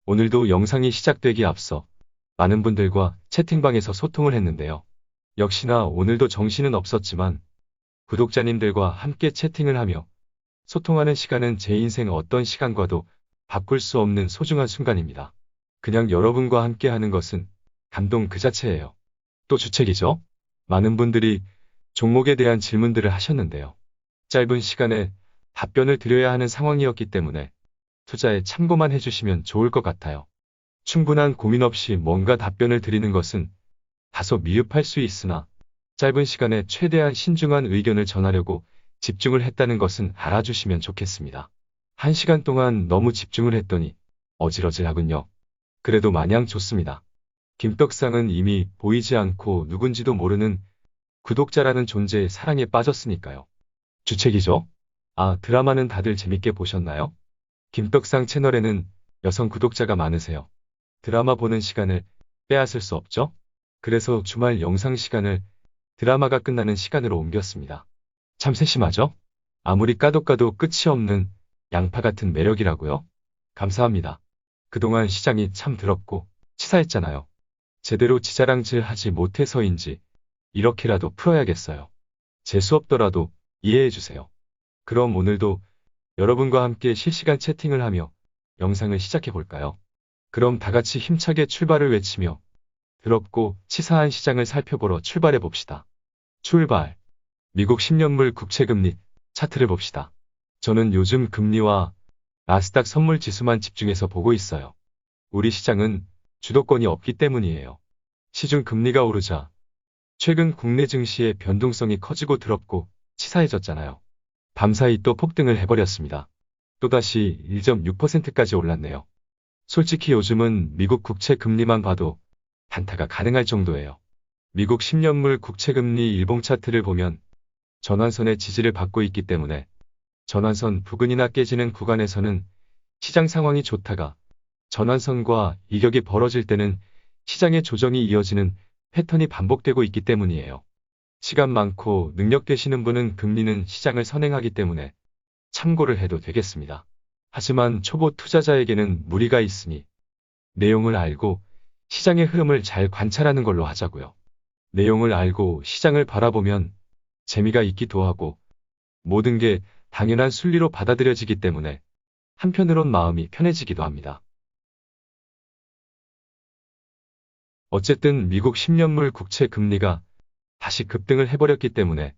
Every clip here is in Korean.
오늘도 영상이 시작되기 앞서 많은 분들과 채팅방에서 소통을 했는데요. 역시나 오늘도 정신은 없었지만 구독자님들과 함께 채팅을 하며 소통하는 시간은 제 인생 어떤 시간과도 바꿀 수 없는 소중한 순간입니다. 그냥 여러분과 함께 하는 것은 감동 그 자체예요. 또 주책이죠? 많은 분들이 종목에 대한 질문들을 하셨는데요. 짧은 시간에 답변을 드려야 하는 상황이었기 때문에 투자에 참고만 해주시면 좋을 것 같아요. 충분한 고민 없이 뭔가 답변을 드리는 것은 다소 미흡할 수 있으나 짧은 시간에 최대한 신중한 의견을 전하려고 집중을 했다는 것은 알아주시면 좋겠습니다. 1시간 동안 너무 집중을 했더니 어질어질하군요. 그래도 마냥 좋습니다. 김떡상은 이미 보이지 않고 누군지도 모르는 구독자라는 존재의 사랑에 빠졌으니까요. 주책이죠? 아, 드라마는 다들 재밌게 보셨나요? 김떡상 채널에는 여성 구독자가 많으세요. 드라마 보는 시간을 빼앗을 수 없죠? 그래서 주말 영상 시간을 드라마가 끝나는 시간으로 옮겼습니다. 참 세심하죠? 아무리 까도 끝이 없는 양파 같은 매력이라고요? 감사합니다. 그동안 시장이 참 더럽고 치사했잖아요. 제대로 지자랑질 하지 못해서인지 이렇게라도 풀어야겠어요. 재수 없더라도 이해해주세요. 그럼 오늘도 여러분과 함께 실시간 채팅을 하며 영상을 시작해볼까요? 그럼 다같이 힘차게 출발을 외치며 더럽고 치사한 시장을 살펴보러 출발해봅시다. 출발! 미국 10년물 국채금리 차트를 봅시다. 저는 요즘 금리와 나스닥 선물 지수만 집중해서 보고 있어요. 우리 시장은 주도권이 없기 때문이에요. 시중 금리가 오르자 최근 국내 증시의 변동성이 커지고 더럽고 치사해졌잖아요. 밤사이 또 폭등을 해버렸습니다. 또다시 1.6%까지 올랐네요. 솔직히 요즘은 미국 국채 금리만 봐도 단타가 가능할 정도예요. 미국 10년물 국채금리 일봉 차트를 보면 전환선의 지지를 받고 있기 때문에 전환선 부근이나 깨지는 구간에서는 시장 상황이 좋다가 전환선과 이격이 벌어질 때는 시장의 조정이 이어지는 패턴이 반복되고 있기 때문이에요. 시간 많고 능력 되시는 분은 금리는 시장을 선행하기 때문에 참고를 해도 되겠습니다. 하지만 초보 투자자에게는 무리가 있으니 내용을 알고 시장의 흐름을 잘 관찰하는 걸로 하자고요. 내용을 알고 시장을 바라보면 재미가 있기도 하고 모든 게 당연한 순리로 받아들여지기 때문에 한편으론 마음이 편해지기도 합니다. 어쨌든 미국 10년물 국채 금리가 다시 급등을 해버렸기 때문에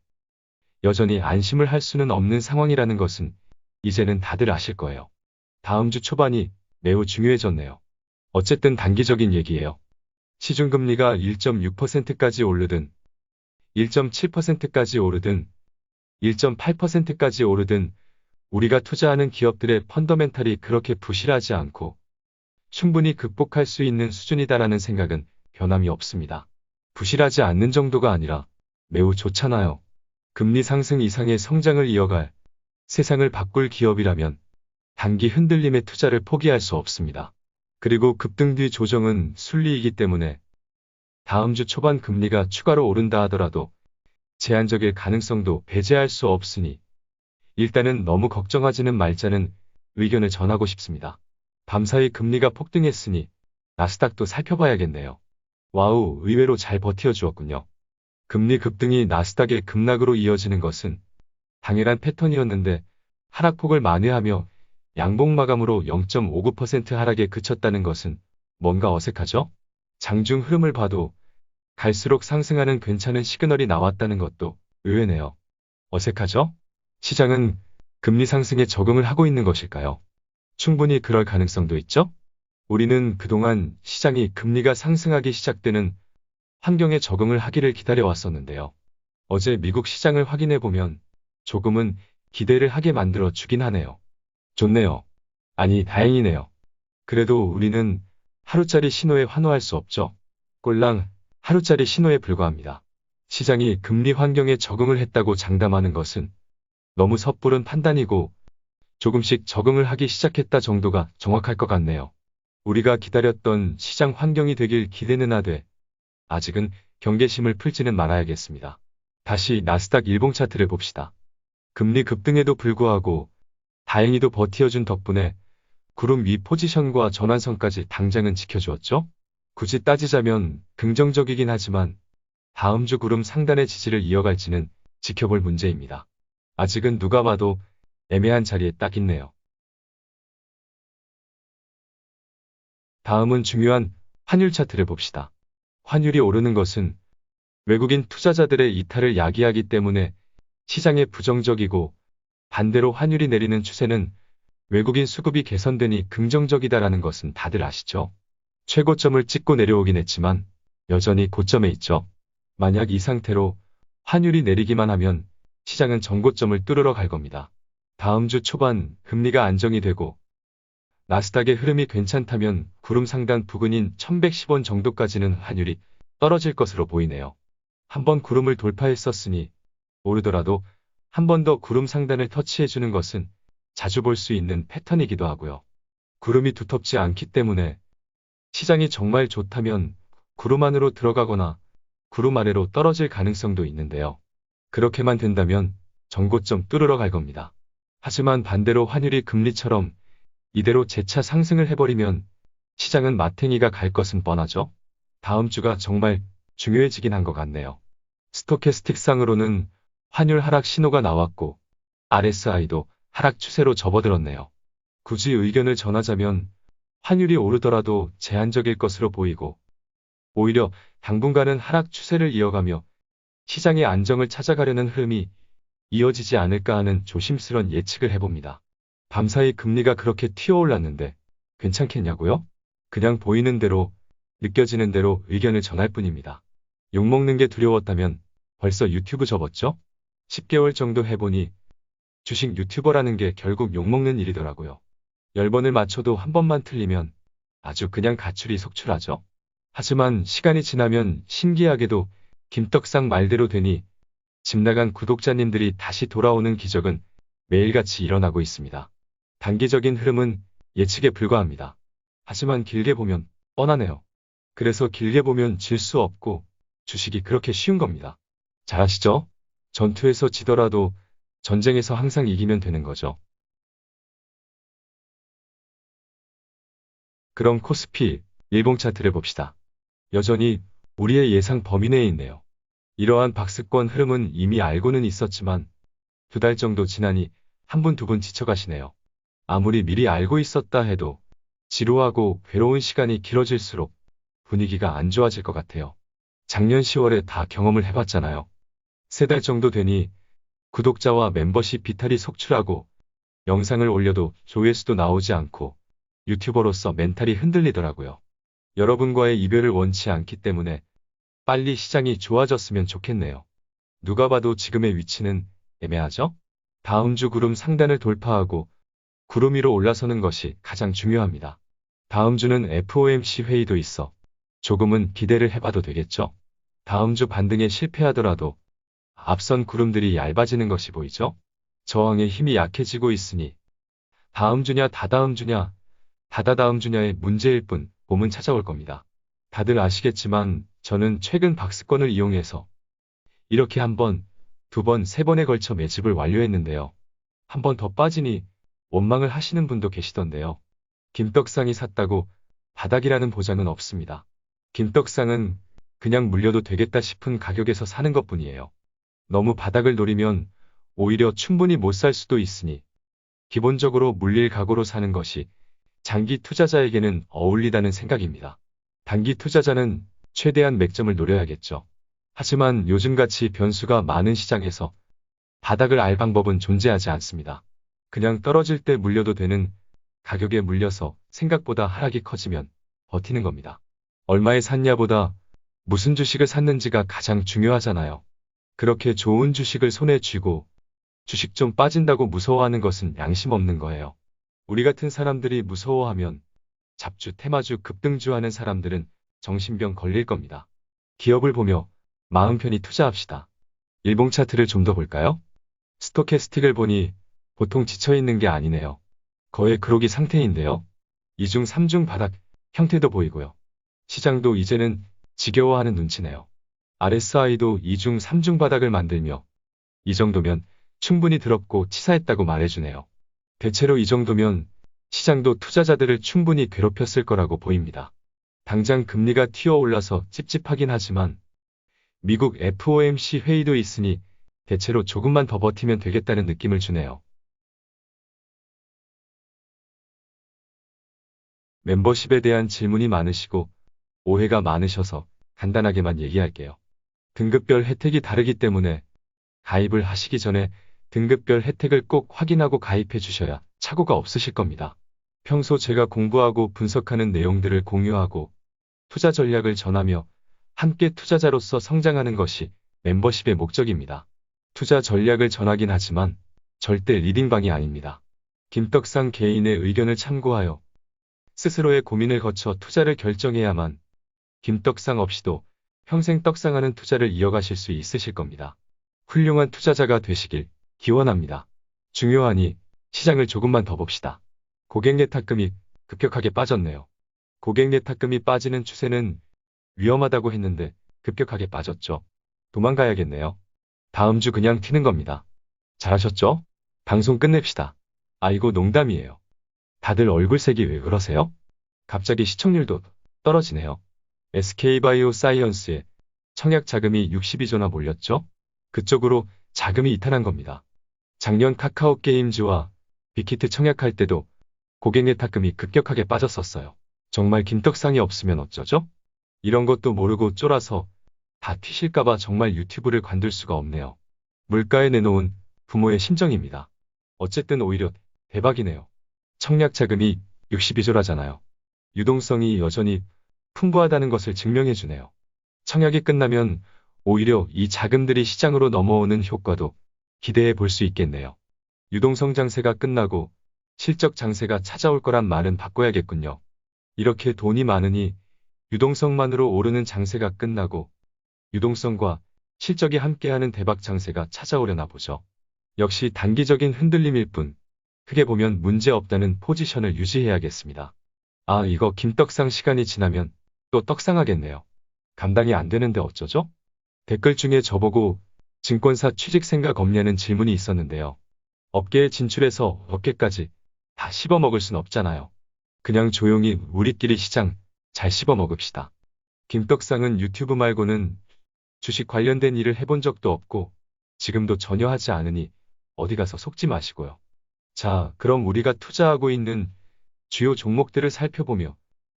여전히 안심을 할 수는 없는 상황이라는 것은 이제는 다들 아실 거예요. 다음 주 초반이 매우 중요해졌네요. 어쨌든 단기적인 얘기예요. 시중금리가 1.6%까지 오르든 1.7%까지 오르든 1.8%까지 오르든 우리가 투자하는 기업들의 펀더멘탈이 그렇게 부실하지 않고 충분히 극복할 수 있는 수준이다라는 생각은 변함이 없습니다. 부실하지 않는 정도가 아니라 매우 좋잖아요. 금리 상승 이상의 성장을 이어갈 세상을 바꿀 기업이라면 단기 흔들림의 투자를 포기할 수 없습니다. 그리고 급등 뒤 조정은 순리이기 때문에 다음 주 초반 금리가 추가로 오른다 하더라도 제한적일 가능성도 배제할 수 없으니 일단은 너무 걱정하지는 말자는 의견을 전하고 싶습니다. 밤사이 금리가 폭등했으니 나스닥도 살펴봐야겠네요. 와우, 의외로 잘 버텨주었군요. 금리 급등이 나스닥의 급락으로 이어지는 것은 당연한 패턴이었는데 하락폭을 만회하며 양봉 마감으로 0.59% 하락에 그쳤다는 것은 뭔가 어색하죠? 장중 흐름을 봐도 갈수록 상승하는 괜찮은 시그널이 나왔다는 것도 의외네요. 어색하죠? 시장은 금리 상승에 적응을 하고 있는 것일까요? 충분히 그럴 가능성도 있죠? 우리는 그동안 시장이 금리가 상승하기 시작되는 환경에 적응을 하기를 기다려왔었는데요. 어제 미국 시장을 확인해보면 조금은 기대를 하게 만들어 주긴 하네요. 좋네요. 아니, 다행이네요. 그래도 우리는 하루짜리 신호에 환호할 수 없죠. 꼴랑 하루짜리 신호에 불과합니다. 시장이 금리 환경에 적응을 했다고 장담하는 것은 너무 섣부른 판단이고 조금씩 적응을 하기 시작했다 정도가 정확할 것 같네요. 우리가 기다렸던 시장 환경이 되길 기대는 하되 아직은 경계심을 풀지는 말아야겠습니다. 다시 나스닥 일봉 차트를 봅시다. 금리 급등에도 불구하고 다행히도 버티어준 덕분에 구름 위 포지션과 전환선까지 당장은 지켜주었죠? 굳이 따지자면 긍정적이긴 하지만 다음 주 구름 상단의 지지를 이어갈지는 지켜볼 문제입니다. 아직은 누가 봐도 애매한 자리에 딱 있네요. 다음은 중요한 환율 차트를 봅시다. 환율이 오르는 것은 외국인 투자자들의 이탈을 야기하기 때문에 시장에 부정적이고, 반대로 환율이 내리는 추세는 외국인 수급이 개선되니 긍정적이다라는 것은 다들 아시죠? 최고점을 찍고 내려오긴 했지만 여전히 고점에 있죠. 만약 이 상태로 환율이 내리기만 하면 시장은 전고점을 뚫으러 갈 겁니다. 다음 주 초반 금리가 안정이 되고 나스닥의 흐름이 괜찮다면 구름 상단 부근인 1110원 정도까지는 환율이 떨어질 것으로 보이네요. 한번 구름을 돌파했었으니 오르더라도 한 번 더 구름 상단을 터치해주는 것은 자주 볼 수 있는 패턴이기도 하고요. 구름이 두텁지 않기 때문에 시장이 정말 좋다면 구름 안으로 들어가거나 구름 아래로 떨어질 가능성도 있는데요. 그렇게만 된다면 전고점 뚫으러 갈 겁니다. 하지만 반대로 환율이 금리처럼 이대로 재차 상승을 해버리면 시장은 마탱이가 갈 것은 뻔하죠. 다음 주가 정말 중요해지긴 한 것 같네요. 스토캐스틱상으로는 환율 하락 신호가 나왔고 RSI도 하락 추세로 접어들었네요. 굳이 의견을 전하자면 환율이 오르더라도 제한적일 것으로 보이고 오히려 당분간은 하락 추세를 이어가며 시장의 안정을 찾아가려는 흐름이 이어지지 않을까 하는 조심스런 예측을 해봅니다. 밤사이 금리가 그렇게 튀어올랐는데 괜찮겠냐고요? 그냥 보이는 대로, 느껴지는 대로 의견을 전할 뿐입니다. 욕먹는 게 두려웠다면 벌써 유튜브 접었죠? 10개월 정도 해보니 주식 유튜버라는 게 결국 욕먹는 일이더라고요. 10번을 맞춰도 한 번만 틀리면 아주 그냥 가출이 속출하죠. 하지만 시간이 지나면 신기하게도 김떡상 말대로 되니 집 나간 구독자님들이 다시 돌아오는 기적은 매일같이 일어나고 있습니다. 단기적인 흐름은 예측에 불과합니다. 하지만 길게 보면 뻔하네요. 그래서 길게 보면 질 수 없고 주식이 그렇게 쉬운 겁니다. 잘 아시죠? 전투에서 지더라도 전쟁에서 항상 이기면 되는 거죠. 그럼 코스피, 일봉 차트를 봅시다. 여전히 우리의 예상 범위 내에 있네요. 이러한 박스권 흐름은 이미 알고는 있었지만 2달 정도 지나니 한 분 두 분 지쳐가시네요. 아무리 미리 알고 있었다 해도 지루하고 괴로운 시간이 길어질수록 분위기가 안 좋아질 것 같아요. 작년 10월에 다 경험을 해봤잖아요. 3달 정도 되니 구독자와 멤버십 비탈이 속출하고 영상을 올려도 조회수도 나오지 않고 유튜버로서 멘탈이 흔들리더라고요. 여러분과의 이별을 원치 않기 때문에 빨리 시장이 좋아졌으면 좋겠네요. 누가 봐도 지금의 위치는 애매하죠? 다음 주 구름 상단을 돌파하고 구름 위로 올라서는 것이 가장 중요합니다. 다음 주는 FOMC 회의도 있어 조금은 기대를 해봐도 되겠죠? 다음 주 반등에 실패하더라도 앞선 구름들이 얇아지는 것이 보이죠? 저항의 힘이 약해지고 있으니 다음 주냐 다다음 주냐 다다다음 주냐의 문제일 뿐 봄은 찾아올 겁니다. 다들 아시겠지만 저는 최근 박스권을 이용해서 이렇게 한 번, 두 번, 세 번에 걸쳐 매집을 완료했는데요. 한 번 더 빠지니 원망을 하시는 분도 계시던데요. 김떡상이 샀다고 바닥이라는 보장은 없습니다. 김떡상은 그냥 물려도 되겠다 싶은 가격에서 사는 것뿐이에요. 너무 바닥을 노리면 오히려 충분히 못 살 수도 있으니 기본적으로 물릴 각오로 사는 것이 장기 투자자에게는 어울리다는 생각입니다. 단기 투자자는 최대한 맥점을 노려야겠죠. 하지만 요즘같이 변수가 많은 시장에서 바닥을 알 방법은 존재하지 않습니다. 그냥 떨어질 때 물려도 되는 가격에 물려서 생각보다 하락이 커지면 버티는 겁니다. 얼마에 샀냐보다 무슨 주식을 샀는지가 가장 중요하잖아요. 그렇게 좋은 주식을 손에 쥐고 주식 좀 빠진다고 무서워하는 것은 양심 없는 거예요. 우리 같은 사람들이 무서워하면 잡주, 테마주, 급등주하는 사람들은 정신병 걸릴 겁니다. 기업을 보며 마음 편히 투자합시다. 일봉 차트를 좀 더 볼까요? 스토캐스틱을 보니 보통 지쳐있는 게 아니네요. 거의 그러기 상태인데요. 2중, 3중 바닥 형태도 보이고요. 시장도 이제는 지겨워하는 눈치네요. RSI도 2중, 3중 바닥을 만들며 이 정도면 충분히 더럽고 치사했다고 말해주네요. 대체로 이 정도면 시장도 투자자들을 충분히 괴롭혔을 거라고 보입니다. 당장 금리가 튀어올라서 찝찝하긴 하지만 미국 FOMC 회의도 있으니 대체로 조금만 더 버티면 되겠다는 느낌을 주네요. 멤버십에 대한 질문이 많으시고 오해가 많으셔서 간단하게만 얘기할게요. 등급별 혜택이 다르기 때문에 가입을 하시기 전에 등급별 혜택을 꼭 확인하고 가입해 주셔야 착오가 없으실 겁니다. 평소 제가 공부하고 분석하는 내용들을 공유하고 투자 전략을 전하며 함께 투자자로서 성장하는 것이 멤버십의 목적입니다. 투자 전략을 전하긴 하지만 절대 리딩방이 아닙니다. 김떡상 개인의 의견을 참고하여 스스로의 고민을 거쳐 투자를 결정해야만 김떡상 없이도 평생 떡상하는 투자를 이어가실 수 있으실 겁니다. 훌륭한 투자자가 되시길 기원합니다. 중요하니 시장을 조금만 더 봅시다. 고객 예탁금이 급격하게 빠졌네요. 고객 예탁금이 빠지는 추세는 위험하다고 했는데 급격하게 빠졌죠. 도망가야겠네요. 다음 주 그냥 튀는 겁니다. 잘하셨죠? 방송 끝냅시다. 아이고 농담이에요. 다들 얼굴색이 왜 그러세요? 갑자기 시청률도 떨어지네요. SK바이오사이언스에 청약 자금이 62조나 몰렸죠? 그쪽으로 자금이 이탈한 겁니다. 작년 카카오게임즈와 빅히트 청약할 때도 고객 예탁금이 급격하게 빠졌었어요. 정말 김떡상이 없으면 어쩌죠? 이런 것도 모르고 쫄아서 다 튀실까봐 정말 유튜브를 관둘 수가 없네요. 물가에 내놓은 부모의 심정입니다. 어쨌든 오히려 대박이네요. 청약 자금이 62조라잖아요. 유동성이 여전히 풍부하다는 것을 증명해주네요. 청약이 끝나면 오히려 이 자금들이 시장으로 넘어오는 효과도 기대해 볼 수 있겠네요. 유동성 장세가 끝나고 실적 장세가 찾아올 거란 말은 바꿔야겠군요. 이렇게 돈이 많으니 유동성만으로 오르는 장세가 끝나고 유동성과 실적이 함께하는 대박 장세가 찾아오려나 보죠. 역시 단기적인 흔들림일 뿐 크게 보면 문제 없다는 포지션을 유지해야겠습니다. 아, 이거 김떡상 시간이 지나면 또 떡상하겠네요. 감당이 안 되는데 어쩌죠? 댓글 중에 저보고 증권사 취직 생각 없냐는 질문이 있었는데요. 업계에 진출해서 업계까지 다 씹어먹을 순 없잖아요. 그냥 조용히 우리끼리 시장 잘 씹어먹읍시다. 김떡상은 유튜브 말고는 주식 관련된 일을 해본 적도 없고 지금도 전혀 하지 않으니 어디 가서 속지 마시고요. 자, 그럼 우리가 투자하고 있는 주요 종목들을 살펴보며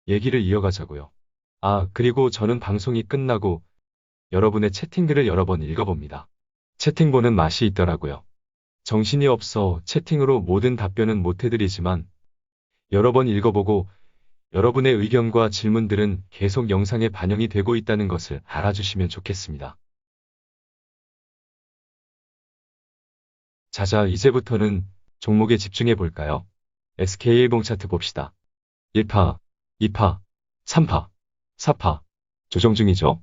얘기를 이어가자고요. 아, 그리고 저는 방송이 끝나고 여러분의 채팅글을 여러 번 읽어봅니다. 채팅 보는 맛이 있더라고요. 정신이 없어 채팅으로 모든 답변은 못 해드리지만 여러 번 읽어보고 여러분의 의견과 질문들은 계속 영상에 반영이 되고 있다는 것을 알아주시면 좋겠습니다. 자자, 이제부터는 종목에 집중해 볼까요? SK일봉 차트 봅시다. 1파, 2파, 3파, 4파, 조정 중이죠?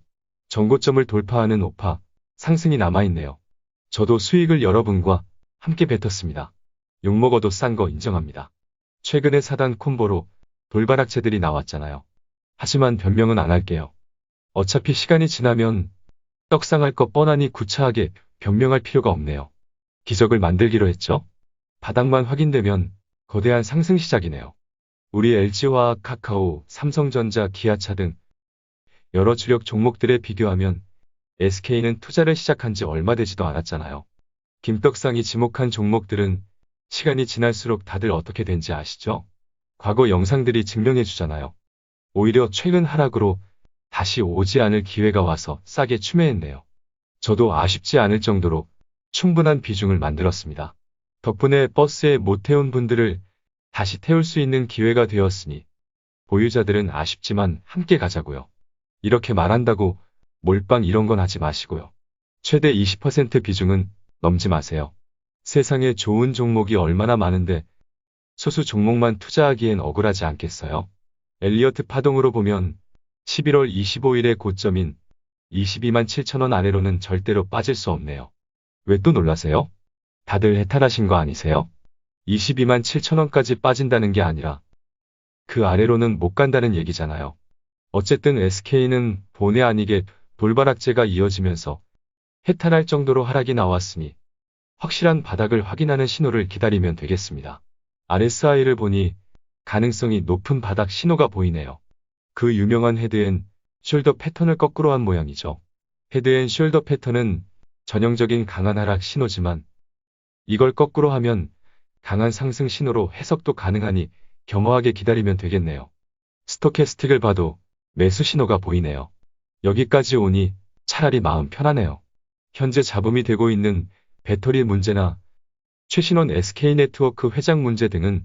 전고점을 돌파하는 5파, 상승이 남아있네요. 저도 수익을 여러분과 함께 뱉었습니다. 욕먹어도 싼 거 인정합니다. 최근에 사단 콤보로 돌발악재들이 나왔잖아요. 하지만 변명은 안 할게요. 어차피 시간이 지나면 떡상할 거 뻔하니 구차하게 변명할 필요가 없네요. 기적을 만들기로 했죠? 바닥만 확인되면 거대한 상승 시작이네요. 우리 LG화학, 카카오, 삼성전자, 기아차 등 여러 주력 종목들에 비교하면 SK는 투자를 시작한 지 얼마 되지도 않았잖아요. 김떡상이 지목한 종목들은 시간이 지날수록 다들 어떻게 된지 아시죠? 과거 영상들이 증명해 주잖아요. 오히려 최근 하락으로 다시 오지 않을 기회가 와서 싸게 추매했네요. 저도 아쉽지 않을 정도로 충분한 비중을 만들었습니다. 덕분에 버스에 못 태운 분들을 다시 태울 수 있는 기회가 되었으니 보유자들은 아쉽지만 함께 가자고요. 이렇게 말한다고 몰빵 이런 건 하지 마시고요. 최대 20% 비중은 넘지 마세요. 세상에 좋은 종목이 얼마나 많은데 소수 종목만 투자하기엔 억울하지 않겠어요? 엘리어트 파동으로 보면 11월 25일의 고점인 22만 7천원 아래로는 절대로 빠질 수 없네요. 왜 또 놀라세요? 다들 해탈하신 거 아니세요? 22만 7천원까지 빠진다는 게 아니라 그 아래로는 못 간다는 얘기잖아요. 어쨌든 SK는 본의 아니게 돌발악재가 이어지면서 해탈할 정도로 하락이 나왔으니 확실한 바닥을 확인하는 신호를 기다리면 되겠습니다. RSI를 보니 가능성이 높은 바닥 신호가 보이네요. 그 유명한 헤드앤 숄더 패턴을 거꾸로 한 모양이죠. 헤드앤 숄더 패턴은 전형적인 강한 하락 신호지만 이걸 거꾸로 하면 강한 상승 신호로 해석도 가능하니 겸허하게 기다리면 되겠네요. 스토캐스틱을 봐도 매수 신호가 보이네요. 여기까지 오니 차라리 마음 편하네요. 현재 잡음이 되고 있는 배터리 문제나 최신원 SK네트워크 회장 문제 등은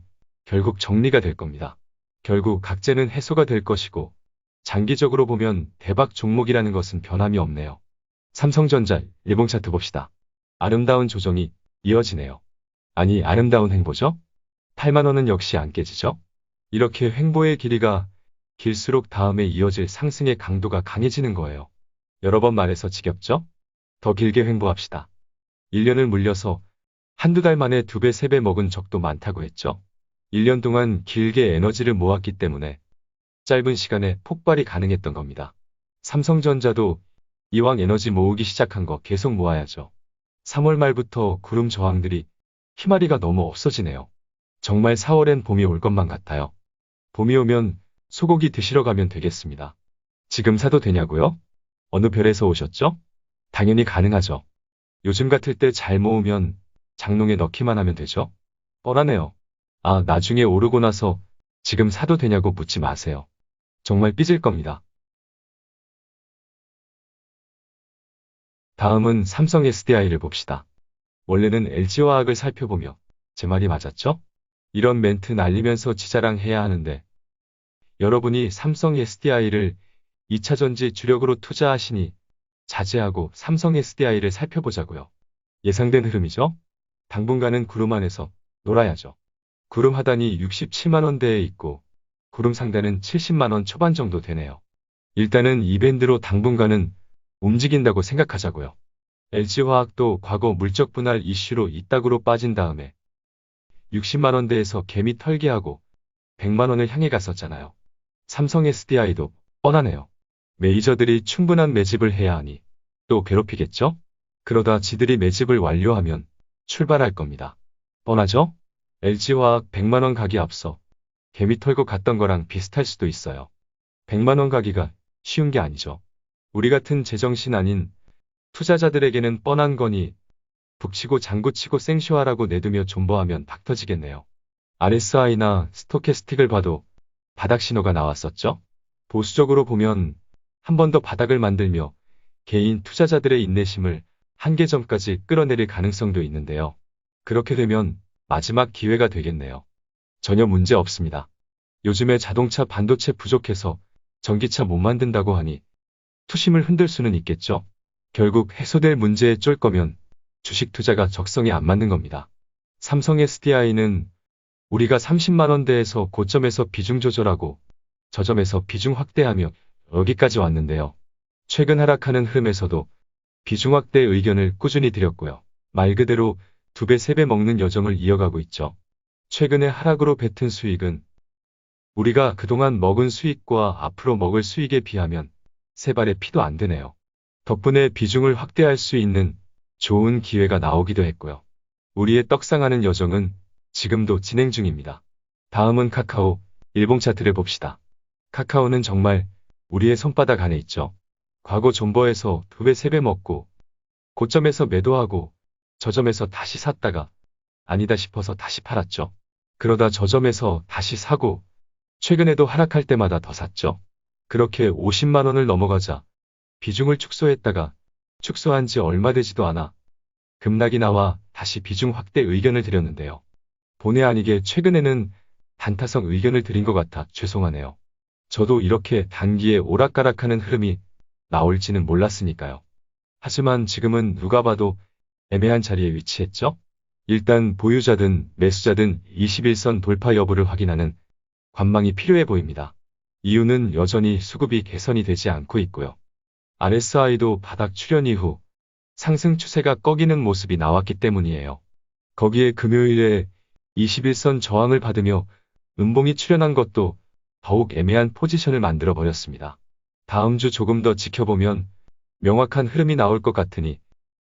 결국 정리가 될 겁니다. 결국 각재는 해소가 될 것이고 장기적으로 보면 대박 종목이라는 것은 변함이 없네요. 삼성전자 일봉 차트 봅시다. 아름다운 조정이 이어지네요. 아니 아름다운 횡보죠? 8만원은 역시 안 깨지죠? 이렇게 횡보의 길이가 길수록 다음에 이어질 상승의 강도가 강해지는 거예요. 여러 번 말해서 지겹죠? 더 길게 횡보합시다. 1년을 물려서 한두 달 만에 2배, 3배 먹은 적도 많다고 했죠. 1년 동안 길게 에너지를 모았기 때문에 짧은 시간에 폭발이 가능했던 겁니다. 삼성전자도 이왕 에너지 모으기 시작한 거 계속 모아야죠. 3월 말부터 구름 저항들이 희마리가 너무 없어지네요. 정말 4월엔 봄이 올 것만 같아요. 봄이 오면 소고기 드시러 가면 되겠습니다. 지금 사도 되냐고요? 어느 별에서 오셨죠? 당연히 가능하죠. 요즘 같을 때 잘 모으면 장롱에 넣기만 하면 되죠? 뻔하네요. 아, 나중에 오르고 나서 지금 사도 되냐고 묻지 마세요. 정말 삐질 겁니다. 다음은 삼성 SDI를 봅시다. 원래는 LG화학을 살펴보며 제 말이 맞았죠? 이런 멘트 날리면서 지자랑해야 하는데 여러분이 삼성 SDI를 2차전지 주력으로 투자하시니 자제하고 삼성 SDI를 살펴보자고요. 예상된 흐름이죠? 당분간은 구름 안에서 놀아야죠. 구름 하단이 67만원대에 있고 구름 상단은 70만원 초반 정도 되네요. 일단은 이 밴드로 당분간은 움직인다고 생각하자고요. LG화학도 과거 물적 분할 이슈로 이따구로 빠진 다음에 60만원대에서 개미 털기하고 100만원을 향해 갔었잖아요. 삼성 SDI도 뻔하네요. 메이저들이 충분한 매집을 해야 하니 또 괴롭히겠죠? 그러다 지들이 매집을 완료하면 출발할 겁니다. 뻔하죠? LG화학 100만원 가기 앞서 개미 털고 갔던 거랑 비슷할 수도 있어요. 100만원 가기가 쉬운 게 아니죠. 우리 같은 제정신 아닌 투자자들에게는 뻔한 거니 북치고 장구치고 생쇼하라고 내두며 존버하면 박 터지겠네요. RSI나 스토캐스틱을 봐도 바닥 신호가 나왔었죠? 보수적으로 보면 한 번 더 바닥을 만들며 개인 투자자들의 인내심을 한계점까지 끌어내릴 가능성도 있는데요. 그렇게 되면 마지막 기회가 되겠네요. 전혀 문제 없습니다. 요즘에 자동차 반도체 부족해서 전기차 못 만든다고 하니 투심을 흔들 수는 있겠죠. 결국 해소될 문제에 쫄 거면 주식 투자가 적성에 안 맞는 겁니다. 삼성 SDI는 우리가 30만원대에서 고점에서 비중 조절하고 저점에서 비중 확대하며 여기까지 왔는데요. 최근 하락하는 흐름에서도 비중 확대 의견을 꾸준히 드렸고요. 말 그대로 2배, 3배 먹는 여정을 이어가고 있죠. 최근에 하락으로 뱉은 수익은 우리가 그동안 먹은 수익과 앞으로 먹을 수익에 비하면 3발의 피도 안 되네요. 덕분에 비중을 확대할 수 있는 좋은 기회가 나오기도 했고요. 우리의 떡상하는 여정은 지금도 진행 중입니다. 다음은 카카오 일봉 차트를 봅시다. 카카오는 정말 우리의 손바닥 안에 있죠. 과거 존버에서 2배, 3배 먹고 고점에서 매도하고 저점에서 다시 샀다가 아니다 싶어서 다시 팔았죠. 그러다 저점에서 다시 사고 최근에도 하락할 때마다 더 샀죠. 그렇게 50만원을 넘어가자 비중을 축소했다가 축소한 지 얼마 되지도 않아 급락이 나와 다시 비중 확대 의견을 드렸는데요. 본의 아니게 최근에는 단타성 의견을 드린 것 같아 죄송하네요. 저도 이렇게 단기에 오락가락하는 흐름이 나올지는 몰랐으니까요. 하지만 지금은 누가 봐도 애매한 자리에 위치했죠? 일단 보유자든 매수자든 21선 돌파 여부를 확인하는 관망이 필요해 보입니다. 이유는 여전히 수급이 개선이 되지 않고 있고요. RSI도 바닥 출현 이후 상승 추세가 꺾이는 모습이 나왔기 때문이에요. 거기에 금요일에 21선 저항을 받으며 음봉이 출현한 것도 더욱 애매한 포지션을 만들어 버렸습니다. 다음 주 조금 더 지켜보면 명확한 흐름이 나올 것 같으니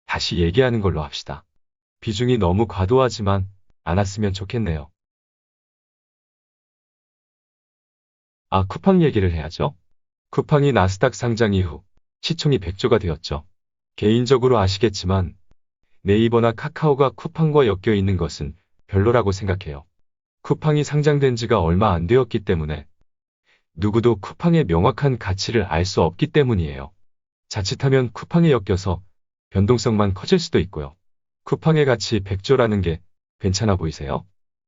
다시 얘기하는 걸로 합시다. 비중이 너무 과도하지만 않았으면 좋겠네요. 아, 쿠팡 얘기를 해야죠. 쿠팡이 나스닥 상장 이후 시총이 100조가 되었죠. 개인적으로 아시겠지만 네이버나 카카오가 쿠팡과 엮여 있는 것은 별로라고 생각해요. 쿠팡이 상장된 지가 얼마 안 되었기 때문에 누구도 쿠팡의 명확한 가치를 알 수 없기 때문이에요. 자칫하면 쿠팡에 엮여서 변동성만 커질 수도 있고요. 쿠팡의 가치 100조라는 게 괜찮아 보이세요?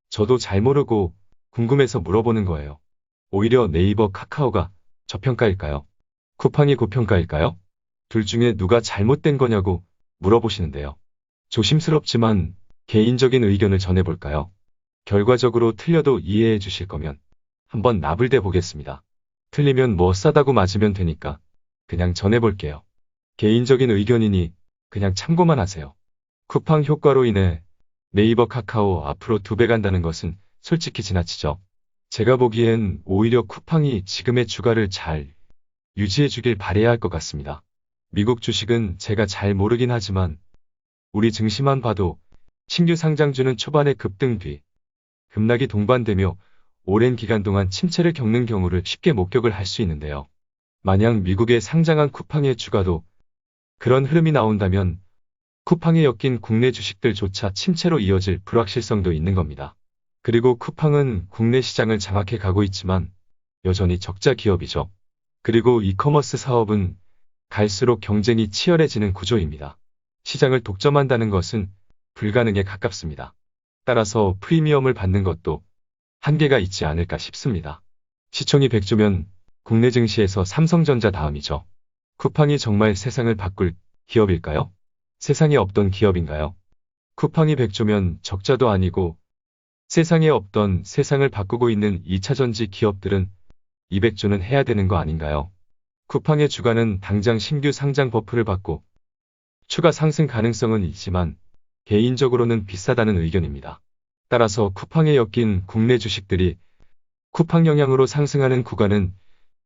저도 잘 모르고 궁금해서 물어보는 거예요. 오히려 네이버, 카카오가 저평가일까요? 쿠팡이 고평가일까요? 둘 중에 누가 잘못된 거냐고 물어보시는데요. 조심스럽지만 개인적인 의견을 전해볼까요? 결과적으로 틀려도 이해해 주실 거면 한번 나불대 보겠습니다. 틀리면 뭐 싸다고 맞으면 되니까 그냥 전해볼게요. 개인적인 의견이니 그냥 참고만 하세요. 쿠팡 효과로 인해 네이버, 카카오 앞으로 2배 간다는 것은 솔직히 지나치죠. 제가 보기엔 오히려 쿠팡이 지금의 주가를 잘 유지해 주길 바라야 할 것 같습니다. 미국 주식은 제가 잘 모르긴 하지만 우리 증시만 봐도 신규 상장주는 초반에 급등 뒤 급락이 동반되며 오랜 기간 동안 침체를 겪는 경우를 쉽게 목격을 할 수 있는데요. 만약 미국에 상장한 쿠팡의 주가도 그런 흐름이 나온다면 쿠팡에 엮인 국내 주식들조차 침체로 이어질 불확실성도 있는 겁니다. 그리고 쿠팡은 국내 시장을 장악해 가고 있지만 여전히 적자 기업이죠. 그리고 이커머스 사업은 갈수록 경쟁이 치열해지는 구조입니다. 시장을 독점한다는 것은 불가능에 가깝습니다. 따라서 프리미엄을 받는 것도 한계가 있지 않을까 싶습니다. 시총이 100조면 국내 증시에서 삼성전자 다음이죠. 쿠팡이 정말 세상을 바꿀 기업일까요? 세상에 없던 기업인가요? 쿠팡이 100조면 적자도 아니고 세상에 없던 세상을 바꾸고 있는 2차전지 기업들은 200조는 해야 되는 거 아닌가요? 쿠팡의 주가는 당장 신규 상장 버프를 받고 추가 상승 가능성은 있지만 개인적으로는 비싸다는 의견입니다. 따라서 쿠팡에 엮인 국내 주식들이 쿠팡 영향으로 상승하는 구간은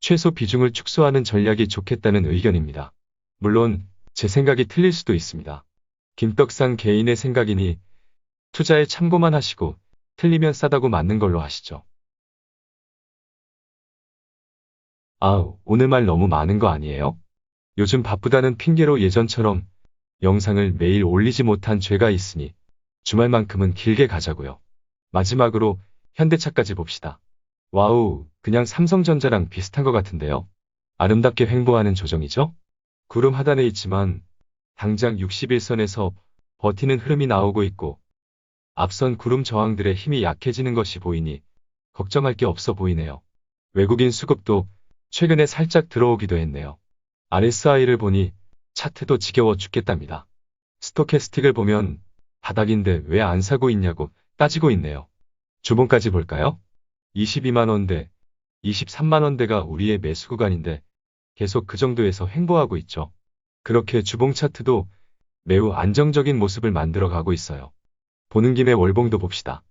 최소 비중을 축소하는 전략이 좋겠다는 의견입니다. 물론 제 생각이 틀릴 수도 있습니다. 김떡상 개인의 생각이니 투자에 참고만 하시고 틀리면 싸다고 맞는 걸로 하시죠. 아우, 오늘 말 너무 많은 거 아니에요? 요즘 바쁘다는 핑계로 예전처럼 영상을 매일 올리지 못한 죄가 있으니 주말만큼은 길게 가자고요. 마지막으로 현대차까지 봅시다. 와우, 그냥 삼성전자랑 비슷한 것 같은데요. 아름답게 횡보하는 조정이죠? 구름 하단에 있지만 당장 61선에서 버티는 흐름이 나오고 있고 앞선 구름 저항들의 힘이 약해지는 것이 보이니 걱정할 게 없어 보이네요. 외국인 수급도 최근에 살짝 들어오기도 했네요. RSI를 보니 차트도 지겨워 죽겠답니다. 스토캐스틱을 보면 바닥인데 왜 안 사고 있냐고 따지고 있네요. 주봉까지 볼까요? 22만원대, 23만원대가 우리의 매수 구간인데 계속 그 정도에서 횡보하고 있죠. 그렇게 주봉 차트도 매우 안정적인 모습을 만들어 가고 있어요. 보는 김에 월봉도 봅시다.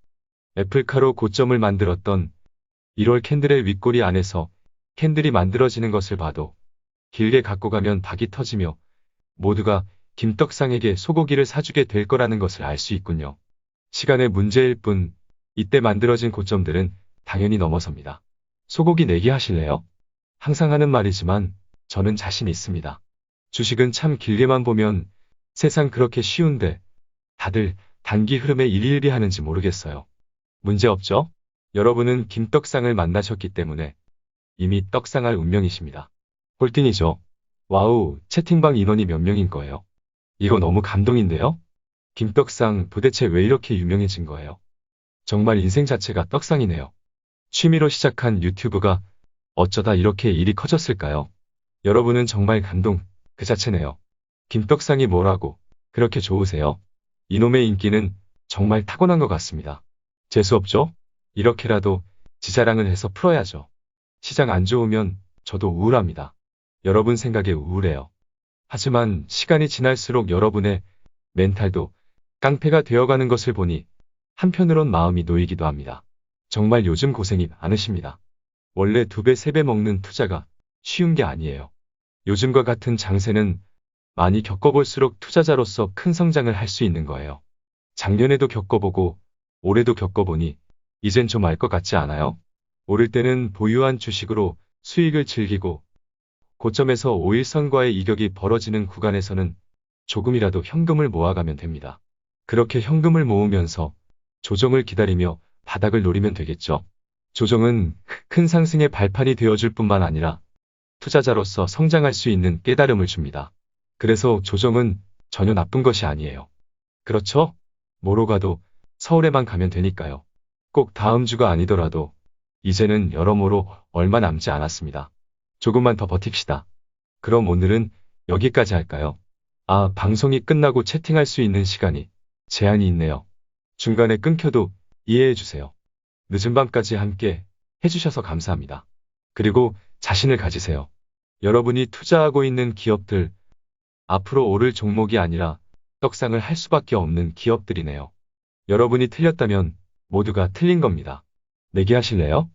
애플카로 고점을 만들었던 1월 캔들의 윗꼬리 안에서 캔들이 만들어지는 것을 봐도 길게 갖고 가면 박이 터지며 모두가 김떡상에게 소고기를 사주게 될 거라는 것을 알 수 있군요. 시간의 문제일 뿐 이때 만들어진 고점들은 당연히 넘어섭니다. 소고기 내기 하실래요? 항상 하는 말이지만 저는 자신 있습니다. 주식은 참 길게만 보면 세상 그렇게 쉬운데 다들 단기 흐름에 일일비 하는지 모르겠어요. 문제 없죠? 여러분은 김떡상을 만나셨기 때문에 이미 떡상할 운명이십니다. 꼴등이죠. 와우, 채팅방 인원이 몇 명인 거예요? 이거 너무 감동인데요? 김떡상 도대체 왜 이렇게 유명해진 거예요? 정말 인생 자체가 떡상이네요. 취미로 시작한 유튜브가 어쩌다 이렇게 일이 커졌을까요? 여러분은 정말 감동 그 자체네요. 김떡상이 뭐라고 그렇게 좋으세요? 이놈의 인기는 정말 타고난 것 같습니다. 재수없죠? 이렇게라도 지자랑을 해서 풀어야죠. 시장 안 좋으면 저도 우울합니다. 여러분 생각에 우울해요. 하지만 시간이 지날수록 여러분의 멘탈도 깡패가 되어가는 것을 보니 한편으론 마음이 놓이기도 합니다. 정말 요즘 고생이 많으십니다. 원래 2배, 3배 먹는 투자가 쉬운 게 아니에요. 요즘과 같은 장세는 많이 겪어볼수록 투자자로서 큰 성장을 할 수 있는 거예요. 작년에도 겪어보고 올해도 겪어보니 이젠 좀 알 것 같지 않아요? 오를 때는 보유한 주식으로 수익을 즐기고 고점에서 5일선과의 이격이 벌어지는 구간에서는 조금이라도 현금을 모아가면 됩니다. 그렇게 현금을 모으면서 조정을 기다리며 바닥을 노리면 되겠죠. 조정은 큰 상승의 발판이 되어줄 뿐만 아니라 투자자로서 성장할 수 있는 깨달음을 줍니다. 그래서 조정은 전혀 나쁜 것이 아니에요. 그렇죠? 뭐로 가도 서울에만 가면 되니까요. 꼭 다음 주가 아니더라도 이제는 여러모로 얼마 남지 않았습니다. 조금만 더 버팁시다. 그럼 오늘은 여기까지 할까요? 아, 방송이 끝나고 채팅할 수 있는 시간이 제한이 있네요. 중간에 끊겨도 이해해 주세요. 늦은 밤까지 함께 해주셔서 감사합니다. 그리고 자신을 가지세요. 여러분이 투자하고 있는 기업들, 앞으로 오를 종목이 아니라 떡상을 할 수밖에 없는 기업들이네요. 여러분이 틀렸다면 모두가 틀린 겁니다. 내기 하실래요?